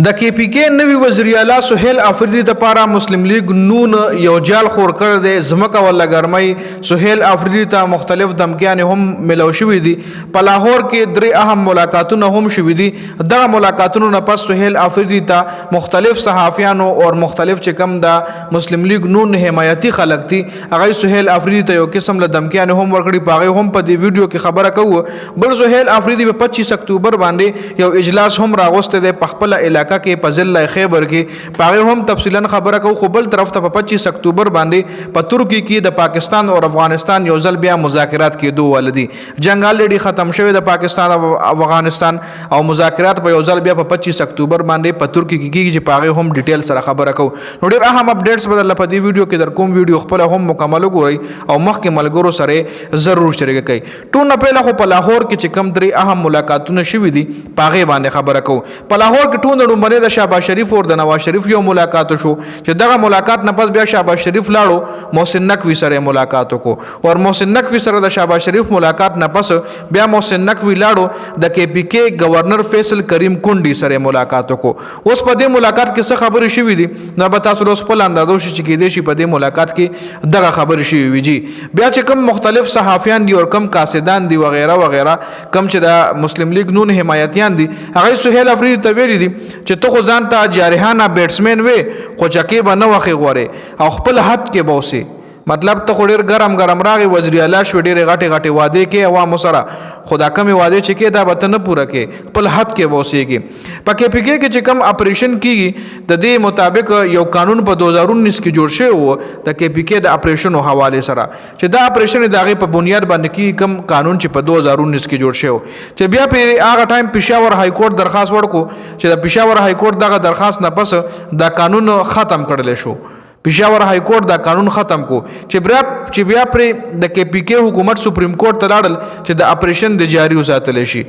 د کې پی کې نوی وزیر اعلی سہیل افریدی ته پارا مسلم لیگ نون یو جال خور کړ د زمکه ولا ګرمۍ سہیل افریدی ته مختلف دمکیان هم ملو شوې دي په لاهور کې درې اهم ملاقاتونه هم شوې دي دغه ملاقاتونو نه پس سہیل افریدی ته مختلف صحافیانو او مختلف چې کم د مسلم لیگ نون حمایتي خلک دي هغه سہیل افریدی ته یو قسم له دمکیان هم ورکړي پاغه هم په دې ویډیو کې خبره کوو بل سہیل افریدی په 25 اکتوبر باندې یو اجلاس هم راغوسته د خپل علاقې کې په ضلع خیبر کې پاغه هم تفصیلا خبره کو خو بل طرف ته په 25 اکتوبر باندې په ترکی کې د پاکستان او افغانستان یو ځل بیا مذاکرات کې دوه ولدي جنگ الریډي ختم شوی د پاکستان او افغانستان او مذاکرات په یو ځل بیا په 25 اکتوبر باندې په ترکی کې کېږي چې پاغه هم ډیټیل سره خبره کو نو ډېر اهم اپډیټس بدل په دې ویډیو کې در کوم ویډیو خپل هم مکمل وګورئ او مخکې ملګرو سره ضرور شریک کړئ ټول نه پهله خو په لاهور کې چې کم درې اهم ملاقاتونه شوي دي پاغه باندې خبره کو په لاهور کې ټول باندې د شهباز شریف او د نواز شریف یو ملاقات شو چې دغه ملاقات نه پس بیا شهباز شریف لاړو محسن نقوی سره ملاقات کو او محسن نقوی سره د شهباز شریف ملاقات نه پس بیا محسن نقوی لاړو د کې پی کې گورنر فیصل کریم کونډي سره ملاقات کو اوس په دې ملاقات کې څه خبرې شوې دي نو به تاسو اوس په اندازو شي چې کې دې شي په دې ملاقات کې دغه خبرې شوې وي جی بیا چې کوم مختلف صحافیان دي او کم قاصدان دي وغیرہ وغیرہ کم چې د مسلم لیگ نون حمایتیان دي هغه سہیل افریدی ته ویلي دي چې ته خو ځان ته جارحانه بیټسمن وې خو چکې به نه وخې غورې او خپل حد کې بوسي مطلب ته خو ډېر ګرم راغی وزیر اعلی شو ډېرې غټې وعدې کې عوامو سره خدا کمې وعدې چې کې دا به ته نه پوره کې خپل حد کې بوسېږي په کې پی کې چې کوم اپریشن کېږي د دې مطابق یو قانون په 2019 کې جوړ شوی و د کې پی کې د اپریشنو حوالې سره چې دا اپریشن د هغې په بنیاد باندې کې کوم قانون چې په 2019 کې جوړ شوی چې بیا په هغه ټایم پېښور های کورټ درخواست ورکړو چې د پېښور های کورټ دغه درخواست نه پس دا قانون ختم کړلی شو پېښور های کورټ دا قانون ختم کو چې بیا پر د کې پی کې حکومت سپریم کورټ ته لاړل چې د اپریشن د جاری وساتل شي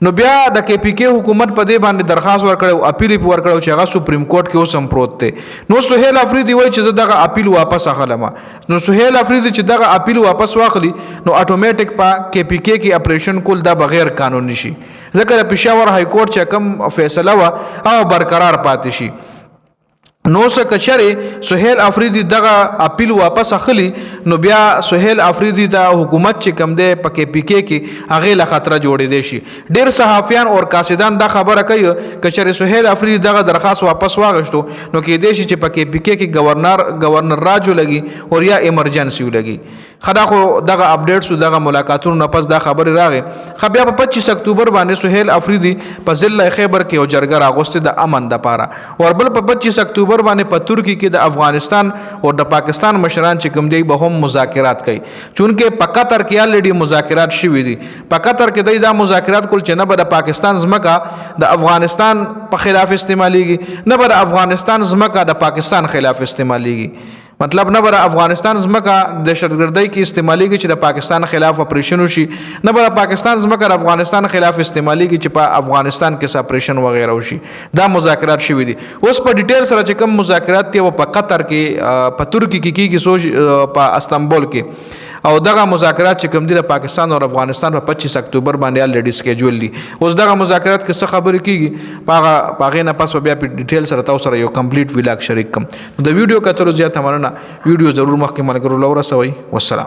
نو بیا د کې پی کې حکومت په دې باندې درخواست ورکړو اپیل ورکړو چې هغه سپریم کورټ کې اوس هم پروت دی نو سہیل افریدی وایي چې زه دغه اپیل واپس اخلم نو سہیل افریدی چې دغه اپیل واپس واخلي نو اتوماتیک په کې پی کې اپریشن کول دا بغیر قانوني شي ځکه د پېښور های کورټ چې کوم فیصله و او برقرار پاتې شي نو څه کچره سہیل افریدی دغه اپیل واپس اخلي نو بیا سہیل افریدی د حکومت چې کم دی پکې پی کې هغه له خطر جوړې دي شي ډېر صحافیان او قاصدان دا خبره کوي کچره سہیل افریدی دغه درخواست واپس واغشتو نو کې دي چې پکې پی کې گورنر راجو لګي او یا ایمرجنسي لګي خدا خو دغه اپډیټس دغه ملاقاتونو نه پس دا خبره راغې خو بیا په 25 اکتوبر باندې سہیل افریدی په ضلع خیبر کې یو جرګه راغوسته د امن د پاره او بل په 25 اکتوبر باندې په ترکی کې د افغانستان او د پاکستان مشران چې کوم دی به هم مذاکرات کوي چونکه په قطر کې الریډي مذاکرات شوي دي په قطر کې دا مذاکرات کول چې نه به د پاکستان ځمکه د افغانستان په خلاف استعماليږي نه به د افغانستان ځمکه د پاکستان خلاف استعماليږي مطلب نه به افغانستان ځمکه د دهشتګردۍ کې استعماليږي چې د پاکستان خلاف اپریشن وشي نه به پاکستان ځمکه د افغانستان خلاف استعماليږي چې په افغانستان کې اپریشن وغیرہ وشي دا مذاکرات شوي دي اوس په ډیټیل سره چې کوم مذاکرات دي په قطر کې په ترکی کې کېږي سوچ په استانبول کې او دغه مذاکرات چې کوم دي د پاکستان او افغانستان په 25 اکتوبر باندې الریډي سکیجول دي اوس دغه مذاکرات کې څه خبرې کیږي پاغه نه پس بیا په ډیټیل سره تاسو سره یو کمپلیټ ویلاګ شریک کوم د ویډیو کتلو زیات مننه ویډیو ضرور مخکې ملګرو لور رسوي والسلام